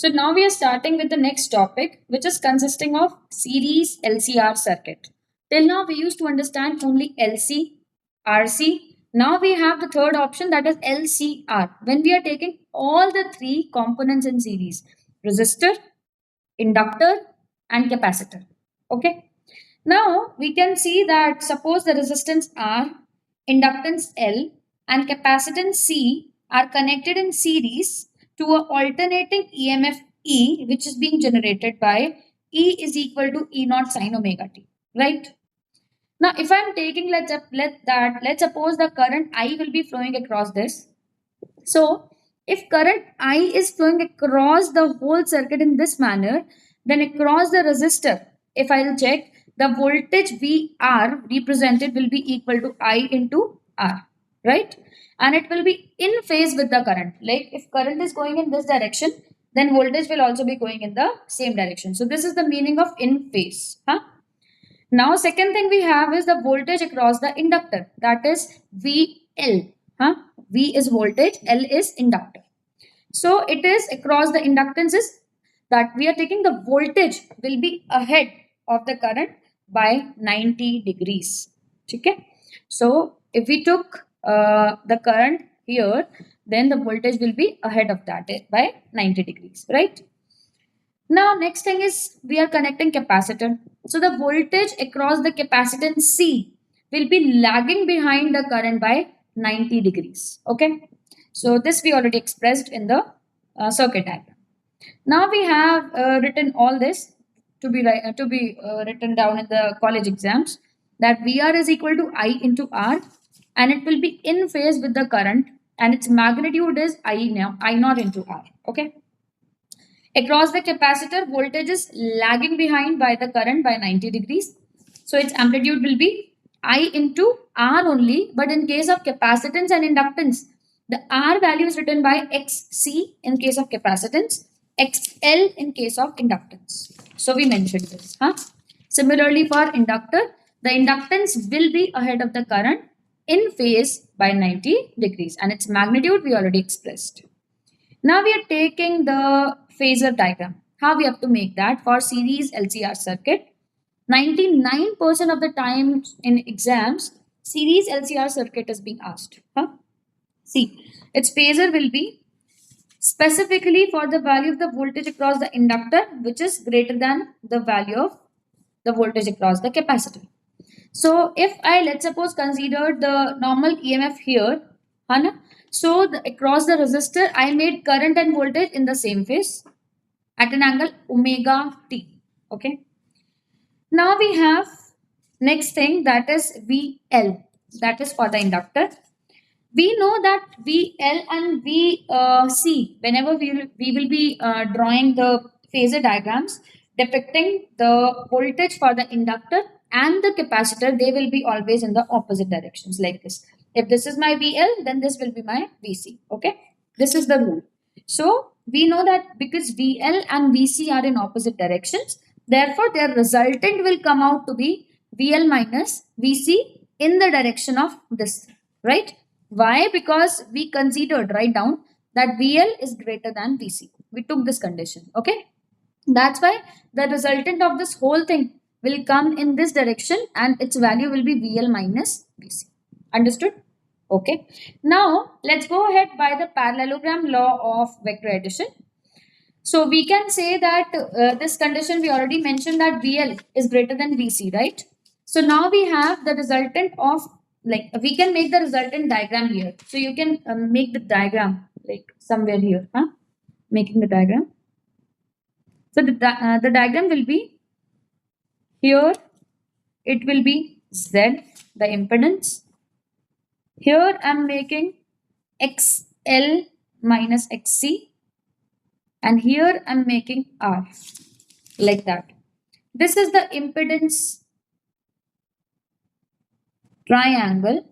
So now we are starting with the next topic, which is consisting of series LCR circuit. Till now we used to understand only LC, RC. Now we have the third option, that is LCR. When we are taking all the three components in series: resistor, inductor, and capacitor. Okay. Now we can see that suppose the resistance R, inductance L, and capacitance C are connected in series to a alternating EMF E, which is being generated by E is equal to E naught sine omega t. Right? Now, if I'm taking let's suppose the current I will be flowing across this. So, if current I is flowing across the whole circuit in this manner, then across the resistor, if I'll check, the voltage VR represented will be equal to I into R, right? And it will be in phase with the current. Like if current is going in this direction, then voltage will also be going in the same direction. So this is the meaning of in phase. Huh? Now, second thing we have is the voltage across the inductor, that is VL. Huh? V is voltage, L is inductor. So it is across the inductances that we are taking the voltage will be ahead of the current by 90 degrees. Okay? So if we took the current here, then the voltage will be ahead of that by 90 degrees, right? Now, next thing is we are connecting capacitor. So the voltage across the capacitance C will be lagging behind the current by 90 degrees. Okay. So this we already expressed in the circuit diagram. Now we have written all this to be written down in the college exams, that VR is equal to I into R, and it will be in phase with the current, and its magnitude is I naught into R. Okay. Across the capacitor, voltage is lagging behind by the current by 90 degrees. So its amplitude will be I into R only. But in case of capacitance and inductance, the R value is written by XC in case of capacitance, XL in case of inductance. So we mentioned this. Huh? Similarly for inductor, the inductance will be ahead of the current in phase by 90 degrees, and its magnitude we already expressed. Now we are taking the phasor diagram. How we have to make that for series LCR circuit? 99% of the time in exams, series LCR circuit is being asked. Huh? See, its phasor will be specifically for the value of the voltage across the inductor, which is greater than the value of the voltage across the capacitor. So if I, let's suppose, consider the normal EMF here, Hana, so across the resistor, I made current and voltage in the same phase at an angle omega t. Okay. Now we have next thing, that is VL, that is for the inductor. We know that VL and VC, whenever we will be drawing the phasor diagrams depicting the voltage for the inductor and the capacitor, they will be always in the opposite directions like this. If this is my VL, then this will be my VC. Okay, this is the rule. So we know that because VL and VC are in opposite directions, therefore their resultant will come out to be VL minus VC in the direction of this, right? Why? Because we considered, write down, that VL is greater than VC. We took this condition. Okay. That's why the resultant of this whole thing will come in this direction, and its value will be VL minus VC. Understood? Okay. Now let's go ahead by the parallelogram law of vector addition. So we can say that this condition we already mentioned, that VL is greater than VC, right? So now we have the resultant of, like, we can make the resultant diagram here. So you can make the diagram like somewhere here, huh? Making the diagram. So the diagram will be here. It will be Z, the impedance. Here I'm making XL minus XC. And here I'm making R, like that. This is the impedance triangle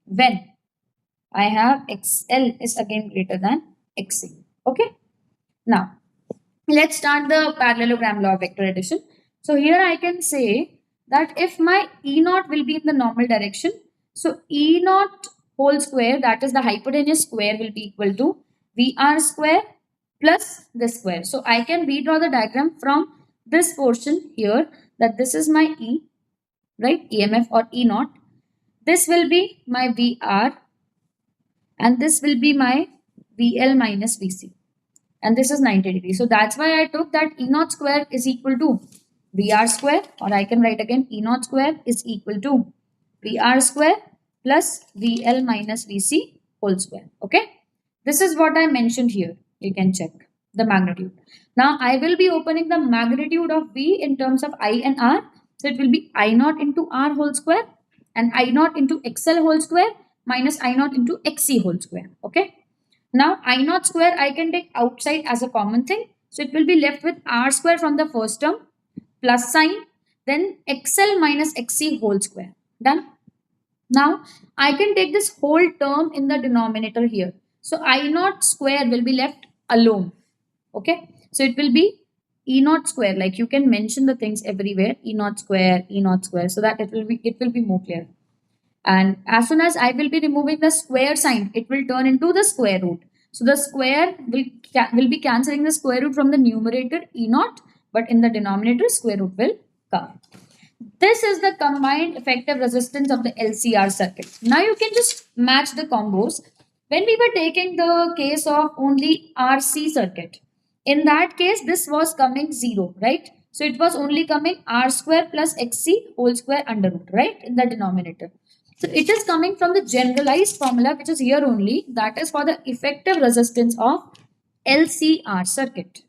when I have XL is again greater than XC. Okay. Now, let's start the parallelogram law of vector addition. So here I can say that if my E naught will be in the normal direction, so E naught whole square, that is the hypotenuse square, will be equal to VR square plus this square. So I can redraw the diagram from this portion here, that this is my E, right? EMF or E naught. This will be my VR and this will be my VL minus VC. And this is 90 degrees. So that's why I took that E naught square is equal to VR square, or I can write again E naught square is equal to VR square plus VL minus VC whole square. Okay. This is what I mentioned here. You can check the magnitude. Now I will be opening the magnitude of V in terms of I and R. So it will be I naught into R whole square and I naught into XL whole square minus I naught into XC whole square. Okay. Now I naught square I can take outside as a common thing. So it will be left with R square from the first term plus sign, then XL minus XC whole square. Done. Now I can take this whole term in the denominator here. So I naught square will be left alone. Okay. So it will be E naught square. Like you can mention the things everywhere. E naught square, E naught square, so that it will be more clear. And as soon as I will be removing the square sign, it will turn into the square root. So the square will be cancelling the square root from the numerator E naught, but in the denominator square root will come. This is the combined effective resistance of the LCR circuit. Now you can just match the combos. When we were taking the case of only RC circuit, in that case this was coming 0, right? So it was only coming R square plus XC whole square under root, right, in the denominator. So it is coming from the generalized formula which is here only, that is for the effective resistance of LCR circuit.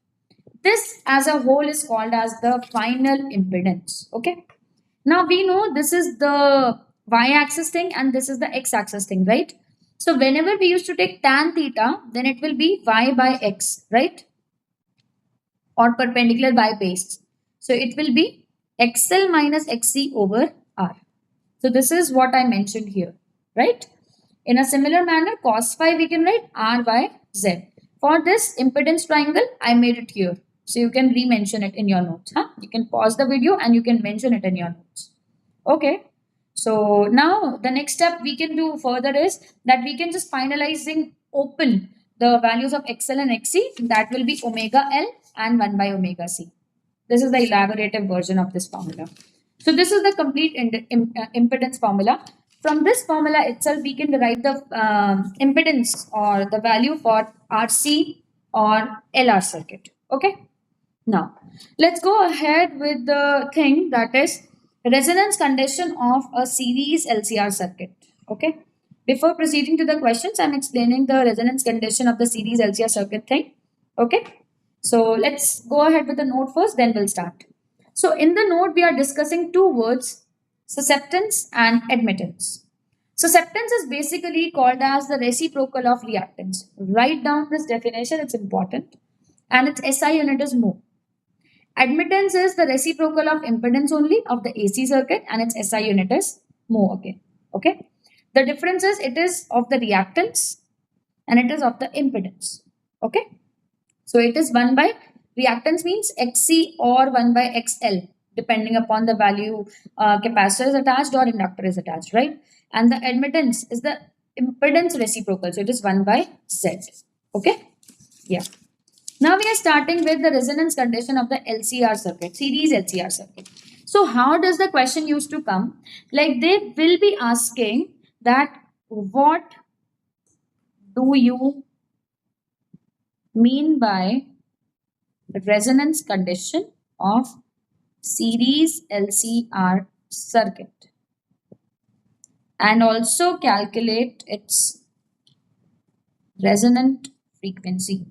This as a whole is called as the final impedance. Okay. Now we know this is the y-axis thing and this is the x-axis thing, right? So whenever we used to take tan theta, then it will be y by x, right? Or perpendicular by base. So it will be XL minus XC over R. So this is what I mentioned here, right? In a similar manner, cos phi we can write R by Z. For this impedance triangle, I made it here. So you can re-mention it in your notes. Huh? You can pause the video and you can mention it in your notes. Okay. So now the next step we can do further is that we can just finalizing open the values of XL and XC. That will be omega L and 1 by omega C. This is the elaborative version of this formula. So this is the complete impedance formula. From this formula itself, we can derive the impedance or the value for RC or LR circuit. Okay. Now, let's go ahead with the thing that is resonance condition of a series LCR circuit. Okay. Before proceeding to the questions, I'm explaining the resonance condition of the series LCR circuit thing. Okay. So let's go ahead with the node first, then we'll start. So in the node, we are discussing two words, susceptance and admittance. Susceptance is basically called as the reciprocal of reactance. Write down this definition, it's important. And its SI unit is mho. Admittance is the reciprocal of impedance only of the AC circuit and its SI unit is mho again. Okay. The difference is it is of the reactance and it is of the impedance. Okay. So it is 1 by reactance means XC or 1 by XL depending upon the value capacitor is attached or inductor is attached, right? And the admittance is the impedance reciprocal. So it is 1 by Z. Okay. Yeah. Now we are starting with the resonance condition of the LCR circuit, series LCR circuit. So how does the question used to come? Like they will be asking that what do you mean by resonance condition of series LCR circuit? And also calculate its resonant frequency.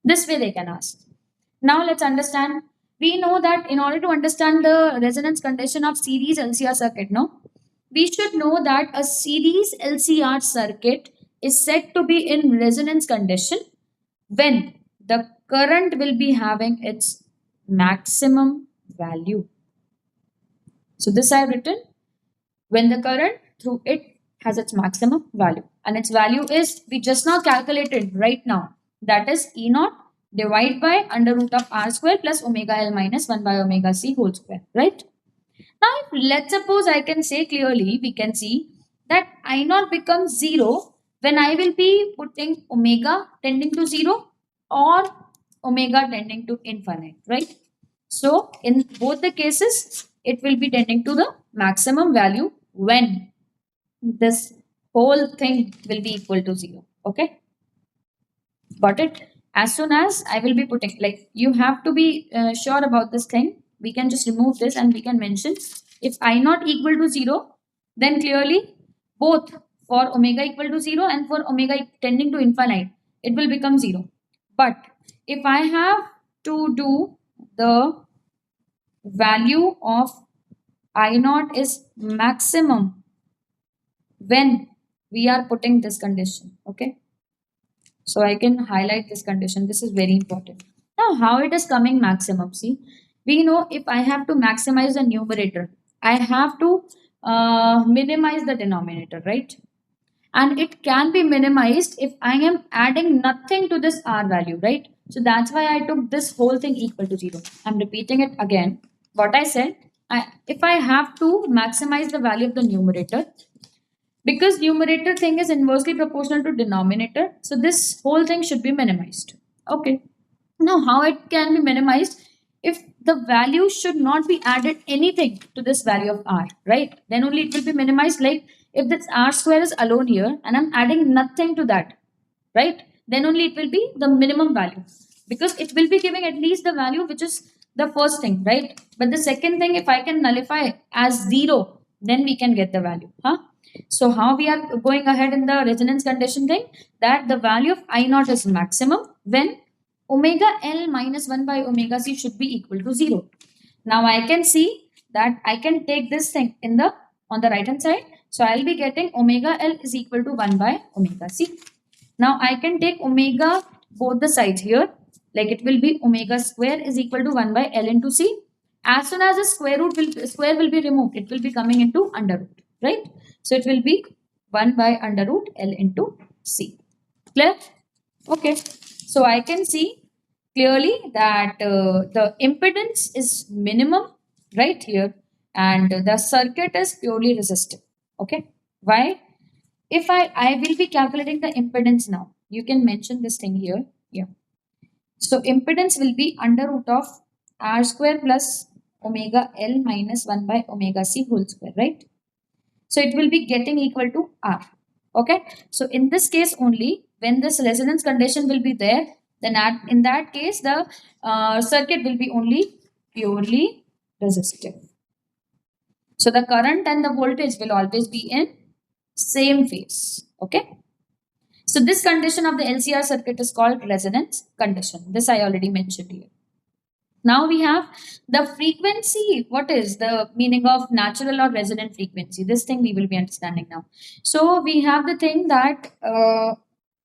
This way they can ask. Now let's understand. We know that in order to understand the resonance condition of series LCR circuit, no? We should know that a series LCR circuit is said to be in resonance condition when the current will be having its maximum value. So this I have written when the current through it has its maximum value. And its value is, we just now calculated right now. That is E naught divided by under root of R square plus omega L minus 1 by omega C whole square, right? Now, let's suppose I can say clearly, we can see that I naught becomes 0 when I will be putting omega tending to 0 or omega tending to infinite, right? So in both the cases, it will be tending to the maximum value when this whole thing will be equal to 0. Okay, got it? As soon as I will be putting, like, you have to be sure about this thing. We can just remove this and we can mention if I not equal to 0, then clearly both for omega equal to 0 and for omega tending to infinite, it will become 0. But if I have to do the value of I naught is maximum when we are putting this condition. Okay, so I can highlight this condition. This is very important. Now, how it is coming maximum? See, we know if I have to maximize the numerator, I have to minimize the denominator, right? And it can be minimized if I am adding nothing to this r value, right? So that's why I took this whole thing equal to 0. I'm repeating it again. What I said, if I have to maximize the value of the numerator, because numerator thing is inversely proportional to denominator, so this whole thing should be minimized. Okay. Now, how it can be minimized? If the value should not be added anything to this value of r, right? Then only it will be minimized. Like if this r square is alone here and I'm adding nothing to that, right? Then only it will be the minimum value, because it will be giving at least the value which is the first thing, right? But the second thing, if I can nullify as 0, then we can get the value. Huh? So how we are going ahead in the resonance condition thing, that the value of I naught is maximum when omega L minus 1 by omega C should be equal to 0. Now I can see that I can take this thing in the on the right hand side. So I'll be getting omega L is equal to 1 by omega C. Now I can take omega both the sides here. Like it will be omega square is equal to 1 by L into C. As soon as the square will be removed, it will be coming into under root, right? So it will be 1 by under root L into C. Clear? Okay. So I can see clearly that the impedance is minimum right here and the circuit is purely resistive. Okay. Why? If I will be calculating the impedance now, you can mention this thing here. Yeah. So impedance will be under root of r square plus omega L minus 1 by omega C whole square, right? So it will be getting equal to R. Okay. So in this case only, when this resonance condition will be there, then in that case, the circuit will be only purely resistive. So the current and the voltage will always be in same phase. Okay. So this condition of the LCR circuit is called resonance condition. This I already mentioned here. Now we have the frequency. What is the meaning of natural or resonant frequency? This thing we will be understanding now. So we have the thing that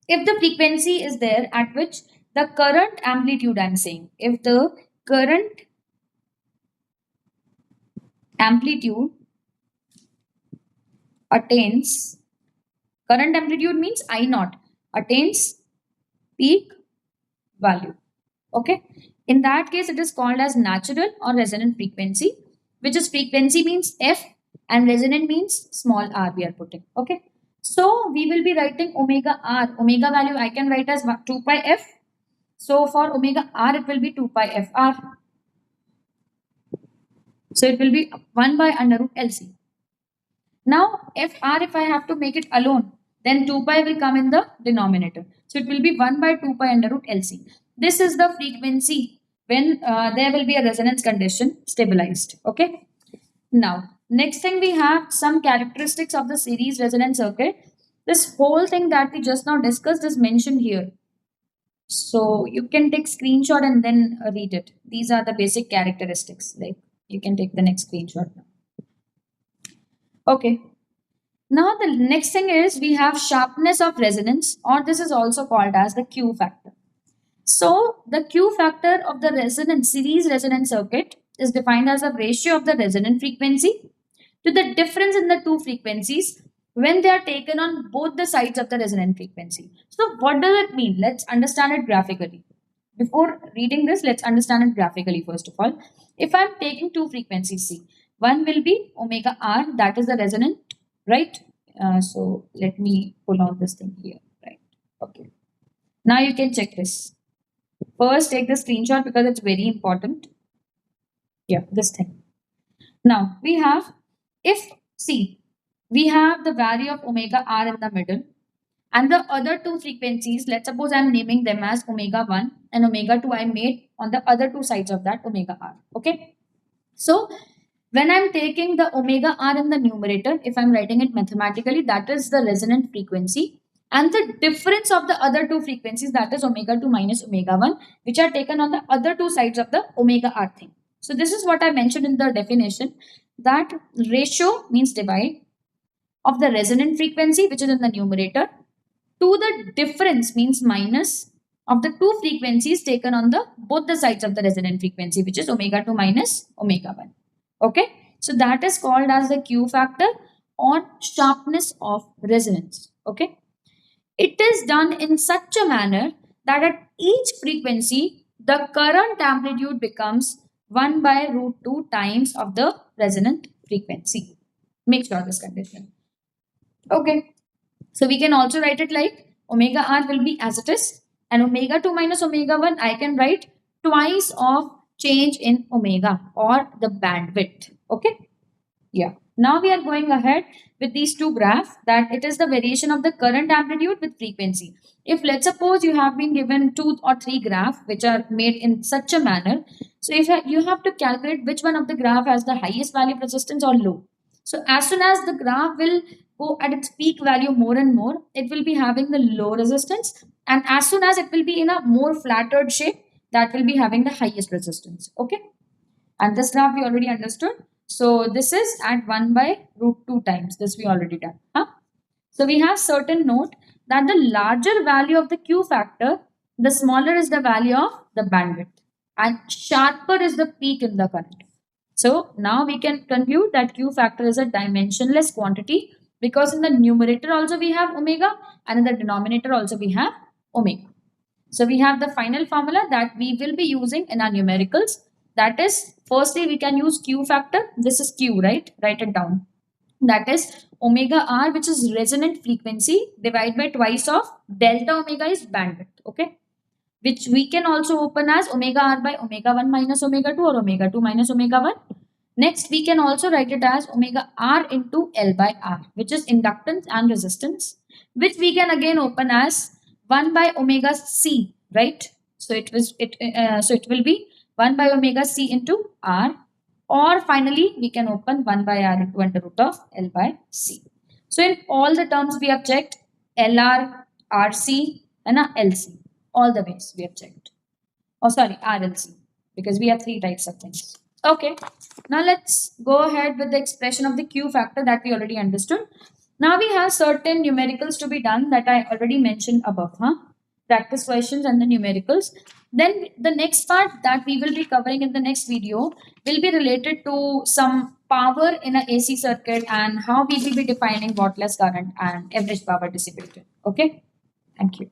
if the frequency is there at which the current amplitude, I'm saying, if the current amplitude attains, current amplitude means I naught, attains peak value. Okay. In that case, it is called as natural or resonant frequency, which is frequency means F and resonant means small r we are putting. Okay. So we will be writing omega r. Omega value I can write as 2 pi F. So for omega r, it will be 2 pi F r. So it will be 1 by under root LC. Now Fr, if I have to make it alone, then 2 pi will come in the denominator. So it will be 1 by 2 pi under root LC. This is the frequency when there will be a resonance condition stabilized. Okay. Now, next thing we have some characteristics of the series resonance circuit. This whole thing that we just now discussed is mentioned here. So you can take screenshot and then read it. These are the basic characteristics. Like you can take the next screenshot now. Okay. Now the next thing is we have sharpness of resonance, or this is also called as the Q factor. So the Q factor of the resonance series resonance circuit is defined as a ratio of the resonant frequency to the difference in the two frequencies when they are taken on both the sides of the resonant frequency. So what does it mean? Let's understand it graphically. Before reading this, let's understand it graphically first of all. If I'm taking two frequencies, see, one will be omega r, that is the resonant, right? So let me pull out this thing here, right? Okay. Now you can check this. First, take the screenshot because it's very important. Yeah, this thing. Now we have, if see, we have the value of omega r in the middle, and the other two frequencies, let's suppose I'm naming them as omega 1 and omega 2, I made on the other two sides of that omega r. Okay. So when I'm taking the omega r in the numerator, if I'm writing it mathematically, that is the resonant frequency. And the difference of the other two frequencies, that is omega 2 minus omega 1, which are taken on the other two sides of the omega r thing. So this is what I mentioned in the definition, that ratio means divide of the resonant frequency, which is in the numerator, to the difference means minus of the two frequencies taken on the both the sides of the resonant frequency, which is omega 2 minus omega 1. Okay, so that is called as the Q factor or sharpness of resonance. Okay, it is done in such a manner that at each frequency the current amplitude becomes 1 by root 2 times of the resonant frequency. Make sure this condition. Okay, so we can also write it like omega r will be as it is, and omega 2 minus omega 1 I can write twice of change in omega or the bandwidth. Okay. Yeah. Now we are going ahead with these two graphs, that it is the variation of the current amplitude with frequency. If let's suppose you have been given 2 or 3 graphs which are made in such a manner, so if you have to calculate which one of the graph has the highest value of resistance or low. So as soon as the graph will go at its peak value more and more, it will be having the low resistance, and as soon as it will be in a more flattered shape, that will be having the highest resistance. Okay, and this graph we already understood. So this is at 1 by root 2 times. This we already done. Huh? So we have certain note that the larger value of the Q factor, the smaller is the value of the bandwidth, and sharper is the peak in the current. So now we can conclude that Q factor is a dimensionless quantity, because in the numerator also we have omega, and in the denominator also we have omega. So we have the final formula that we will be using in our numericals. That is, firstly, we can use Q factor. This is Q, right? Write it down. That is omega r, which is resonant frequency, divided by twice of delta omega is bandwidth. Okay, which we can also open as omega r by omega 1 minus omega 2 or omega 2 minus omega 1. Next, we can also write it as omega r into L by R, which is inductance and resistance, which we can again open as 1 by omega c, right? So it will be 1 by omega c into R, or finally we can open 1 by R into under root of L by C. So in all the terms we have checked LR, RC and LC. All the ways we have checked. Oh, sorry, RLC, because we have three types of things. Okay, now let's go ahead with the expression of the Q factor that we already understood. Now we have certain numericals to be done that I already mentioned above. Practice questions and the numericals. Then the next part that we will be covering in the next video will be related to some power in a AC circuit and how we will be defining wattless current and average power dissipated. Okay, thank you.